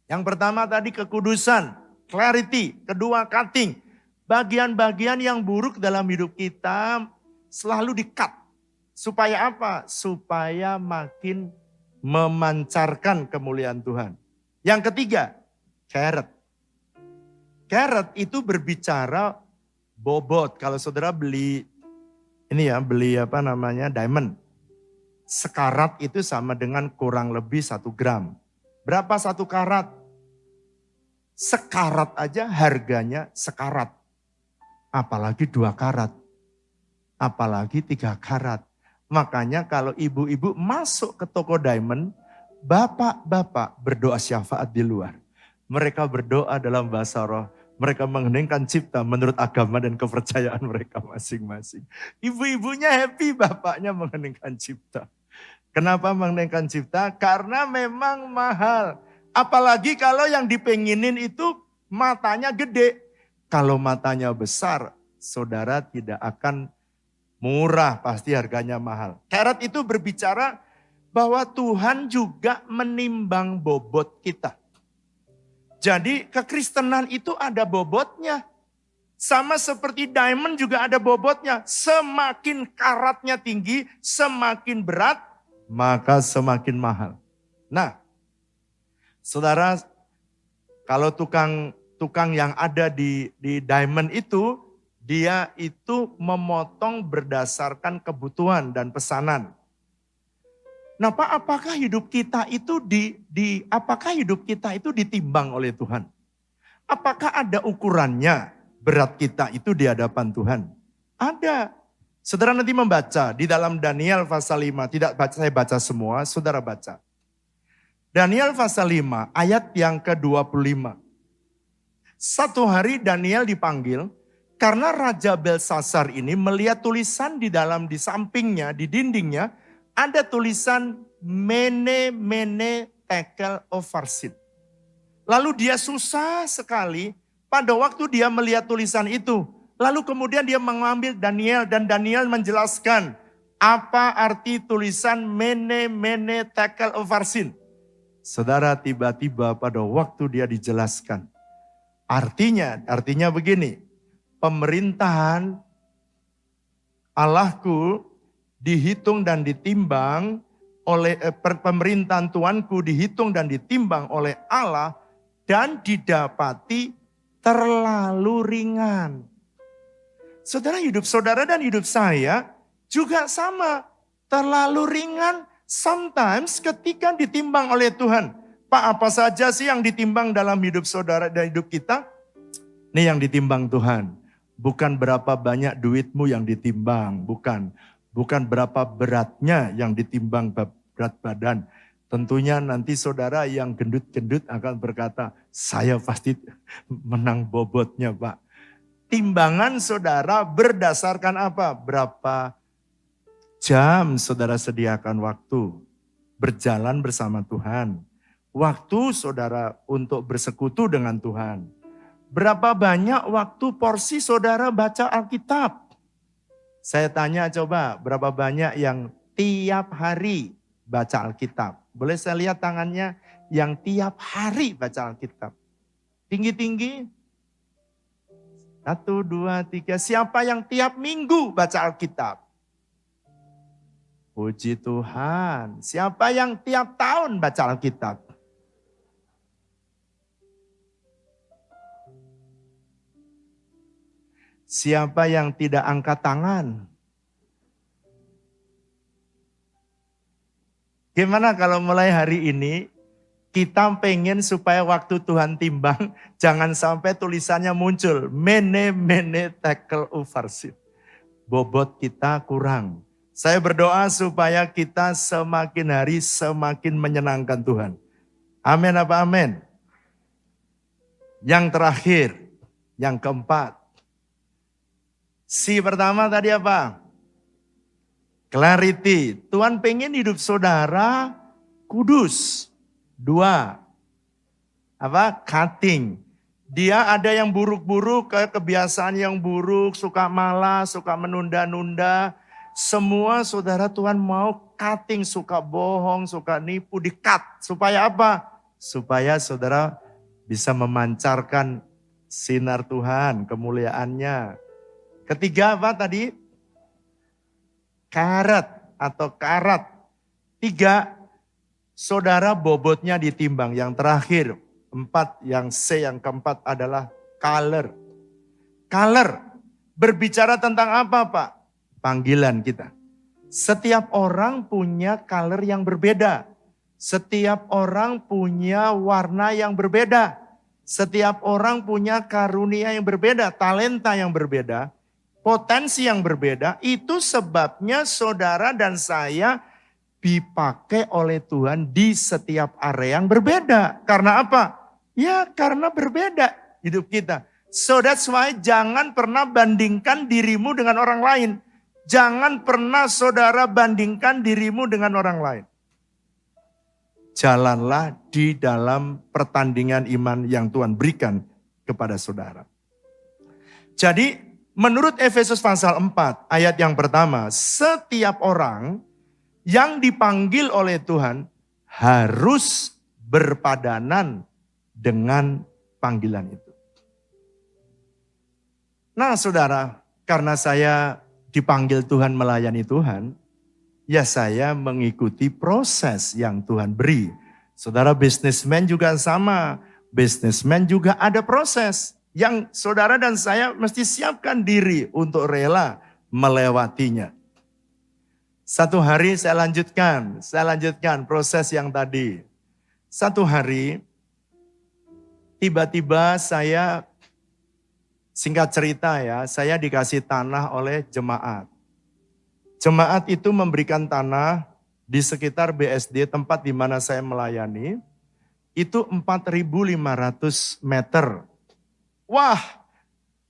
Yang pertama tadi kekudusan, clarity. Kedua, cutting. Bagian-bagian yang buruk dalam hidup kita selalu di-cut. Supaya apa? Supaya makin memancarkan kemuliaan Tuhan. Yang ketiga, carrot. Carrot itu berbicara bobot. Kalau saudara beli diamond. Sekarat itu sama dengan kurang lebih 1 gram. Berapa 1 karat? Sekarat aja harganya sekarat. Apalagi 2 karat. Apalagi 3 karat. Makanya kalau ibu-ibu masuk ke toko diamond, bapak-bapak berdoa syafaat di luar. Mereka berdoa dalam bahasa roh. Mereka mengheningkan cipta menurut agama dan kepercayaan mereka masing-masing. Ibu-ibunya happy, bapaknya mengheningkan cipta. Kenapa mengheningkan cipta? Karena memang mahal. Apalagi kalau yang dipenginin itu matanya gede. Kalau matanya besar, saudara tidak akan murah, pasti harganya mahal. Carrot itu berbicara bahwa Tuhan juga menimbang bobot kita. Jadi kekristenan itu ada bobotnya. Sama seperti diamond juga ada bobotnya. Semakin karatnya tinggi, semakin berat, maka semakin mahal. Nah, saudara, kalau tukang tukang yang ada di diamond itu, dia itu memotong berdasarkan kebutuhan dan pesanan. Nah, Pak, apakah hidup kita itu apakah hidup kita itu ditimbang oleh Tuhan? Apakah ada ukurannya berat kita itu di hadapan Tuhan? Ada. Saudara nanti membaca di dalam Daniel pasal 5, tidak saya baca semua, saudara baca. Daniel pasal 5 ayat yang ke-25. Satu hari Daniel dipanggil karena Raja Belsasar ini melihat tulisan di sampingnya, di dindingnya, ada tulisan Mene Mene Tekel Upharsin. Lalu dia susah sekali pada waktu dia melihat tulisan itu. Lalu kemudian dia mengambil Daniel dan Daniel menjelaskan apa arti tulisan Mene Mene Tekel Upharsin. Saudara, tiba-tiba pada waktu dia dijelaskan. Artinya begini, pemerintahan Allahku dihitung dan ditimbang oleh pemerintahan Tuanku dihitung dan ditimbang oleh Allah dan didapati terlalu ringan. Saudara, hidup saudara dan hidup saya juga sama, terlalu ringan sometimes ketika ditimbang oleh Tuhan. Pak, apa saja sih yang ditimbang dalam hidup saudara dan hidup kita? Ini yang ditimbang Tuhan. Bukan berapa banyak duitmu yang ditimbang, bukan. Bukan berapa beratnya yang ditimbang berat badan. Tentunya nanti saudara yang gendut-gendut akan berkata, saya pasti menang bobotnya, Pak. Timbangan saudara berdasarkan apa? Berapa jam saudara sediakan waktu berjalan bersama Tuhan. Waktu saudara untuk bersekutu dengan Tuhan. Berapa banyak waktu porsi saudara baca Alkitab? Saya tanya coba, berapa banyak yang tiap hari baca Alkitab? Boleh saya lihat tangannya yang tiap hari baca Alkitab? Tinggi-tinggi. 1, 2, 3. Siapa yang tiap minggu baca Alkitab? Puji Tuhan. Siapa yang tiap tahun baca Alkitab? Siapa yang tidak angkat tangan? Gimana kalau mulai hari ini kita pengen supaya waktu Tuhan timbang jangan sampai tulisannya muncul Mene Mene Tekel Upharsin. Bobot kita kurang. Saya berdoa supaya kita semakin hari semakin menyenangkan Tuhan. Amin apa amin? Yang terakhir, yang keempat. Si pertama tadi apa? Clarity. Tuhan pengen hidup saudara kudus. 2. Apa? Cutting. Dia ada yang buruk-buruk, kebiasaan yang buruk, suka malas, suka menunda-nunda. Semua saudara Tuhan mau cutting, suka bohong, suka nipu, di-cut. Supaya apa? Supaya saudara bisa memancarkan sinar Tuhan, kemuliaannya. Ketiga apa tadi? Karat atau karat. 3, saudara bobotnya ditimbang. Yang terakhir, 4, yang C, yang keempat adalah color. Color, berbicara tentang apa Pak? Panggilan kita. Setiap orang punya color yang berbeda. Setiap orang punya warna yang berbeda. Setiap orang punya karunia yang berbeda, talenta yang berbeda. Potensi yang berbeda, itu sebabnya saudara dan saya dipakai oleh Tuhan di setiap area yang berbeda. Karena apa? Ya karena berbeda hidup kita. So that's why jangan pernah bandingkan dirimu dengan orang lain. Jangan pernah saudara bandingkan dirimu dengan orang lain. Jalanlah di dalam pertandingan iman yang Tuhan berikan kepada saudara. Jadi menurut Efesus pasal 4 ayat yang pertama, setiap orang yang dipanggil oleh Tuhan harus berpadanan dengan panggilan itu. Nah saudara, karena saya dipanggil Tuhan melayani Tuhan, ya saya mengikuti proses yang Tuhan beri. Saudara bisnismen juga sama, Businessman juga ada proses yang saudara dan saya mesti siapkan diri untuk rela melewatinya. Satu hari saya lanjutkan proses yang tadi. Satu hari tiba-tiba saya, singkat cerita ya, saya dikasih tanah oleh jemaat. Jemaat itu memberikan tanah di sekitar BSD tempat di mana saya melayani, itu 4.500 meter. Wah,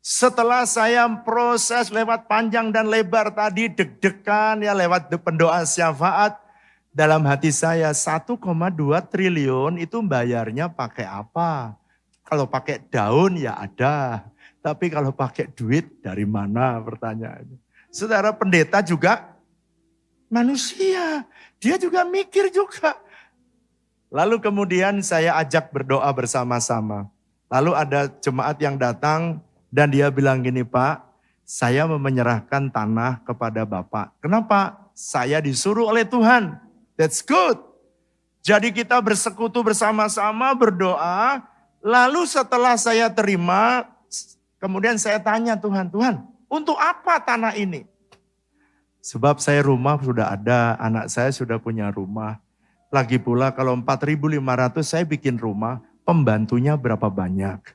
setelah saya proses lewat panjang dan lebar tadi, deg-degan ya lewat pendoa syafaat, dalam hati saya 1,2 triliun itu bayarnya pakai apa? Kalau pakai daun ya ada, tapi kalau pakai duit dari mana pertanyaannya. Saudara pendeta juga manusia, dia juga mikir juga. Lalu kemudian saya ajak berdoa bersama-sama. Lalu ada jemaat yang datang dan dia bilang gini, Pak, saya mau menyerahkan tanah kepada Bapak. Kenapa? Saya disuruh oleh Tuhan. That's good. Jadi kita bersekutu bersama-sama berdoa. Lalu setelah saya terima, kemudian saya tanya Tuhan, untuk apa tanah ini? Sebab saya rumah sudah ada, anak saya sudah punya rumah. Lagi pula kalau 4.500 saya bikin rumah, pembantunya berapa banyak?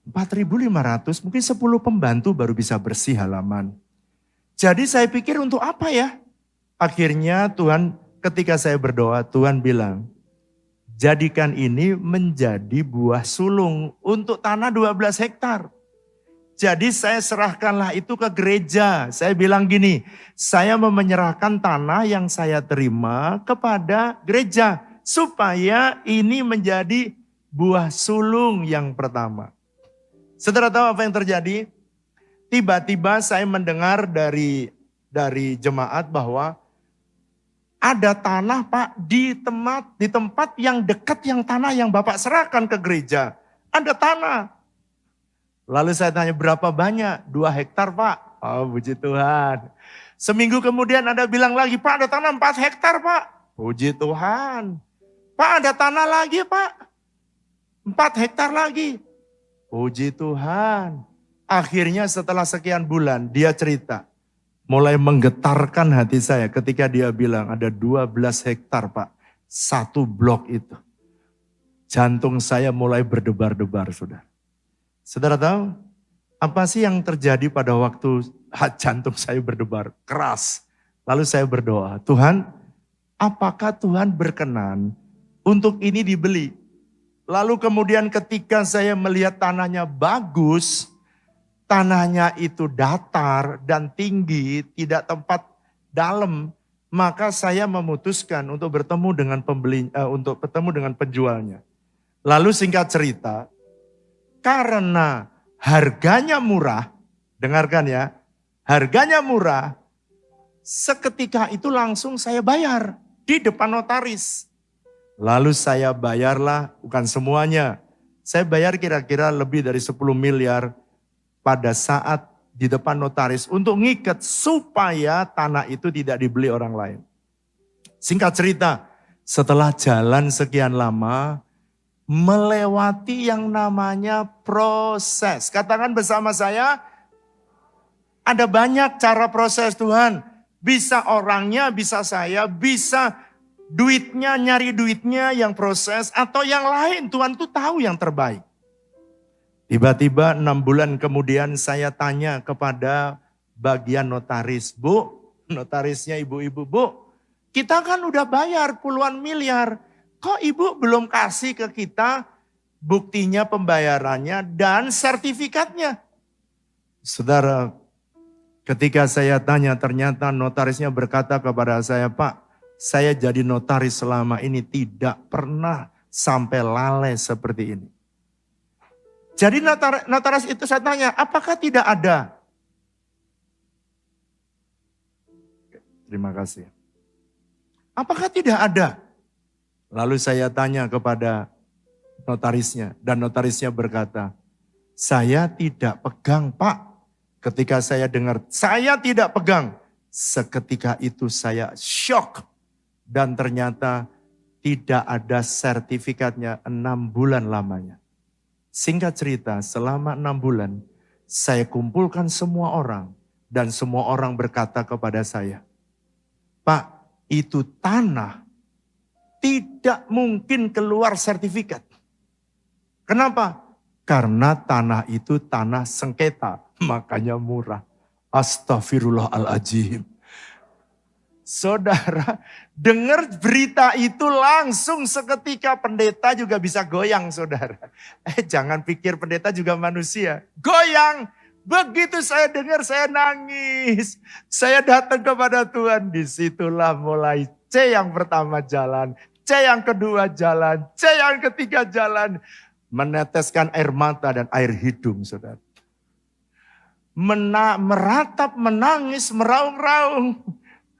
4.500 mungkin 10 pembantu baru bisa bersih halaman. Jadi saya pikir untuk apa ya? Akhirnya Tuhan ketika saya berdoa, Tuhan bilang, jadikan ini menjadi buah sulung untuk tanah 12 hektar. Jadi saya serahkanlah itu ke gereja. Saya bilang gini, saya mau menyerahkan tanah yang saya terima kepada gereja. Supaya ini menjadi buah sulung yang pertama. Saudara tahu apa yang terjadi? Tiba-tiba saya mendengar dari jemaat bahwa ada tanah Pak di tempat yang dekat yang tanah yang Bapak serahkan ke gereja. Ada tanah. Lalu saya tanya berapa banyak? 2 hektar Pak. Oh puji Tuhan. Seminggu kemudian ada bilang lagi, Pak ada tanah 4 hektar Pak. Puji Tuhan. Pak ada tanah lagi Pak. 4 hektar lagi. Puji Tuhan. Akhirnya setelah sekian bulan dia cerita. Mulai menggetarkan hati saya ketika dia bilang ada 12 hektar Pak. 1 blok itu. Jantung saya mulai berdebar-debar saudara. Saudara tahu apa sih yang terjadi pada waktu jantung saya berdebar keras. Lalu saya berdoa, Tuhan apakah Tuhan berkenan untuk ini dibeli? Lalu kemudian ketika saya melihat tanahnya bagus, tanahnya itu datar dan tinggi, tidak tempat dalam, maka saya memutuskan untuk bertemu dengan untuk bertemu dengan penjualnya. Lalu singkat cerita, karena harganya murah, dengarkan ya, harganya murah, seketika itu langsung saya bayar di depan notaris. Lalu saya bayarlah, bukan semuanya, saya bayar kira-kira lebih dari 10 miliar pada saat di depan notaris untuk ngikat supaya tanah itu tidak dibeli orang lain. Singkat cerita, setelah jalan sekian lama, melewati yang namanya proses. Katakan bersama saya, ada banyak cara proses Tuhan. Bisa orangnya, bisa saya, bisa duitnya, nyari duitnya yang proses. Atau yang lain, Tuhan tuh tahu yang terbaik. Tiba-tiba 6 bulan kemudian saya tanya kepada bagian notaris. Bu, notarisnya ibu-ibu, Bu, kita kan udah bayar puluhan miliar. Kok ibu belum kasih ke kita buktinya pembayarannya dan sertifikatnya? Saudara, ketika saya tanya ternyata notarisnya berkata kepada saya, Pak, saya jadi notaris selama ini tidak pernah sampai lalai seperti ini. Jadi notaris itu saya tanya, apakah tidak ada? Terima kasih. Apakah tidak ada? Lalu saya tanya kepada notarisnya dan notarisnya berkata, saya tidak pegang Pak. Ketika saya dengar, saya tidak pegang. Seketika itu saya shock dan ternyata tidak ada sertifikatnya 6 bulan lamanya. Singkat cerita, selama 6 bulan saya kumpulkan semua orang dan semua orang berkata kepada saya, Pak, itu tanah tidak mungkin keluar sertifikat. Kenapa? Karena tanah itu tanah sengketa, makanya murah. Astaghfirullahaladzim. Saudara, dengar berita itu langsung seketika pendeta juga bisa goyang, saudara. Jangan pikir pendeta juga manusia. Goyang. Begitu saya dengar, saya nangis. Saya datang kepada Tuhan. Disitulah mulai C yang pertama jalan. C yang kedua jalan. C yang ketiga jalan. Meneteskan air mata dan air hidung, saudara. Meratap, menangis, meraung-raung.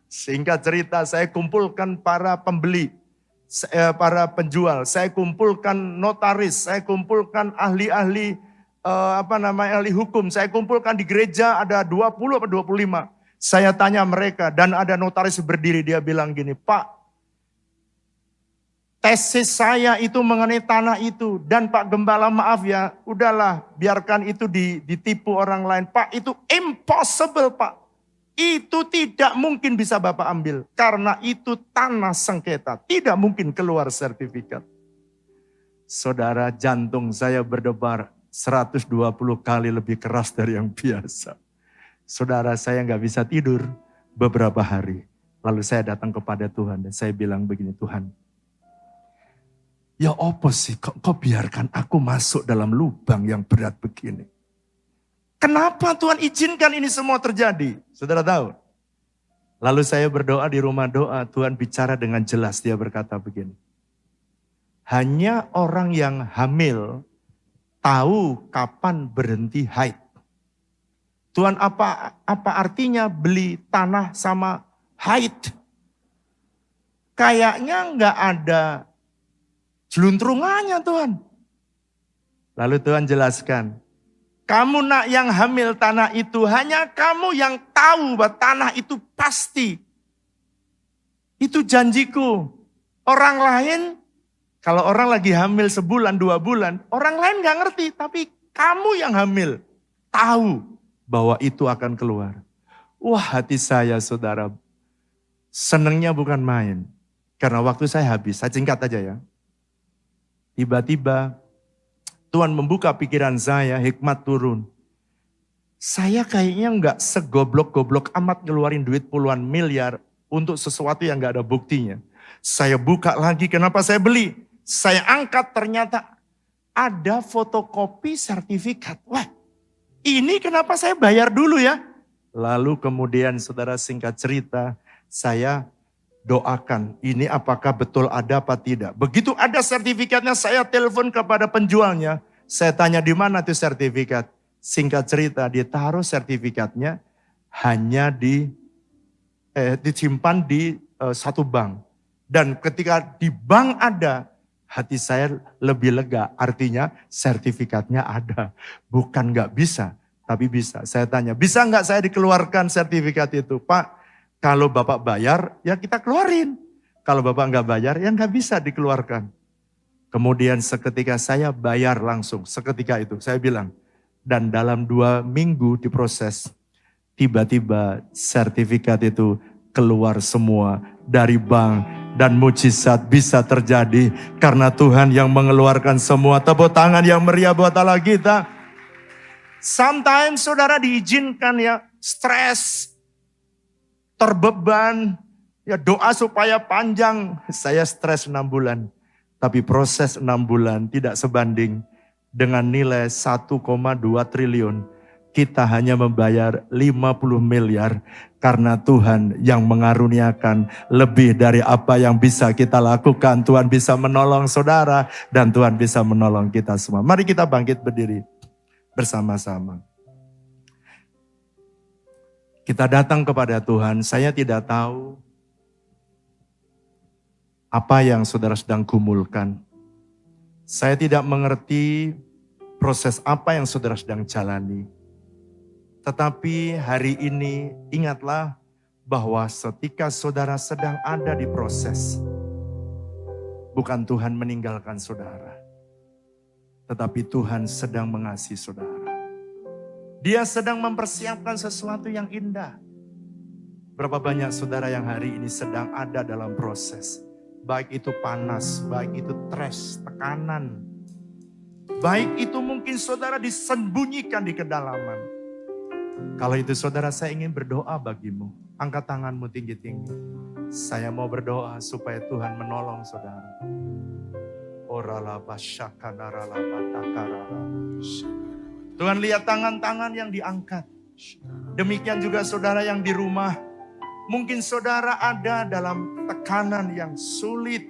Singkat cerita, saya kumpulkan para pembeli, para penjual, saya kumpulkan notaris, saya kumpulkan ahli-ahli ahli hukum, saya kumpulkan di gereja ada 20 atau 25. Saya tanya mereka dan ada notaris berdiri, dia bilang gini, Pak, tesis saya itu mengenai tanah itu dan Pak Gembala maaf ya, udahlah biarkan itu ditipu orang lain. Pak, itu impossible, Pak. Itu tidak mungkin bisa Bapak ambil. Karena itu tanah sengketa. Tidak mungkin keluar sertifikat. Saudara, jantung saya berdebar 120 kali lebih keras dari yang biasa. Saudara, saya nggak bisa tidur beberapa hari. Lalu saya datang kepada Tuhan dan saya bilang begini, Tuhan. Ya apa sih, kok biarkan aku masuk dalam lubang yang berat begini? Kenapa Tuhan izinkan ini semua terjadi? Saudara tahu? Lalu saya berdoa di rumah doa, Tuhan bicara dengan jelas, dia berkata begini. Hanya orang yang hamil tahu kapan berhenti haid. Tuhan, apa artinya beli tanah sama haid? Kayaknya nggak ada jeluntrungannya Tuhan. Lalu Tuhan jelaskan, kamu nak yang hamil tanah itu, hanya kamu yang tahu bahwa tanah itu pasti. Itu janjiku. Orang lain, kalau orang lagi hamil sebulan, 2 bulan, orang lain gak ngerti. Tapi kamu yang hamil, tahu bahwa itu akan keluar. Wah, hati saya saudara, senangnya bukan main. Karena waktu saya habis, saya singkat aja ya. Tiba-tiba Tuhan membuka pikiran saya, hikmat turun. Saya kayaknya nggak segoblok-goblok amat ngeluarin duit puluhan miliar untuk sesuatu yang nggak ada buktinya. Saya buka lagi, kenapa saya beli? Saya angkat, ternyata ada fotokopi sertifikat. Wah, ini kenapa saya bayar dulu ya? Lalu kemudian saudara singkat cerita, saya doakan, ini apakah betul ada apa tidak. Begitu ada sertifikatnya, saya telepon kepada penjualnya. Saya tanya di mana itu sertifikat. Singkat cerita, dia taruh sertifikatnya hanya disimpan di satu bank. Dan ketika di bank ada, hati saya lebih lega. Artinya sertifikatnya ada. Bukan nggak bisa, tapi bisa. Saya tanya, bisa nggak saya dikeluarkan sertifikat itu? Pak, kalau Bapak bayar, ya kita keluarin. Kalau Bapak nggak bayar, ya nggak bisa dikeluarkan. Kemudian seketika saya bayar langsung, seketika itu saya bilang, dan dalam 2 minggu diproses, tiba-tiba sertifikat itu keluar semua dari bank dan mujizat bisa terjadi karena Tuhan yang mengeluarkan semua. Tepuk tangan yang meriah buat Allah kita. Sometimes saudara diizinkan ya stres, terbeban, ya doa supaya panjang. Saya stres 6 bulan. Tapi proses 6 bulan tidak sebanding dengan nilai 1,2 triliun. Kita hanya membayar 50 miliar karena Tuhan yang mengaruniakan lebih dari apa yang bisa kita lakukan. Tuhan bisa menolong saudara dan Tuhan bisa menolong kita semua. Mari kita bangkit berdiri bersama-sama. Kita datang kepada Tuhan, saya tidak tahu apa yang saudara sedang gumulkan. Saya tidak mengerti proses apa yang saudara sedang jalani. Tetapi hari ini ingatlah bahwa ketika saudara sedang ada di proses, Bukan Tuhan meninggalkan saudara, tetapi Tuhan sedang mengasihi saudara. Dia sedang mempersiapkan sesuatu yang indah. Berapa banyak saudara yang hari ini sedang ada dalam proses. Baik itu panas, baik itu stres, tekanan. Baik itu mungkin saudara disembunyikan di kedalaman. Kalau itu saudara, saya ingin berdoa bagimu. Angkat tanganmu tinggi-tinggi. Saya mau berdoa supaya Tuhan menolong saudara. Tuhan, lihat tangan-tangan yang diangkat. Demikian juga saudara yang di rumah. Mungkin saudara ada dalam tekanan yang sulit.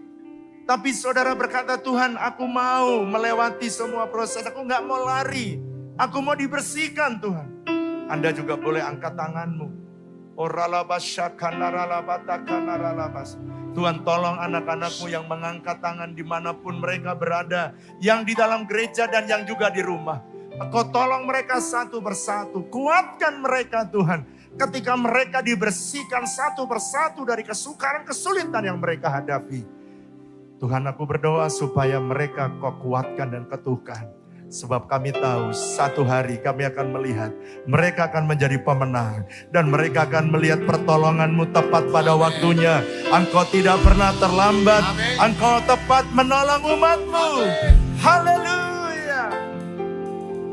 Tapi saudara berkata, Tuhan, aku mau melewati semua proses. Aku gak mau lari. Aku mau dibersihkan, Tuhan. Anda juga boleh angkat tanganmu. Tuhan, tolong anak-anakmu yang mengangkat tangan dimanapun mereka berada. Yang di dalam gereja dan yang juga di rumah. Engkau tolong mereka satu persatu. Kuatkan mereka, Tuhan. Ketika mereka dibersihkan satu persatu dari kesukaran, kesulitan yang mereka hadapi. Tuhan, aku berdoa supaya mereka Kau kuatkan dan ketukan. Sebab kami tahu satu hari kami akan melihat mereka akan menjadi pemenang. Dan mereka akan melihat pertolongan-Mu tepat pada waktunya. Engkau tidak pernah terlambat. Engkau tepat menolong umat-Mu. Haleluya.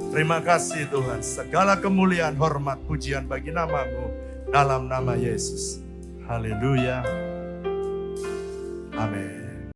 Terima kasih Tuhan. Segala kemuliaan, hormat, pujian bagi nama-Mu. Dalam nama Yesus. Haleluya. Amin.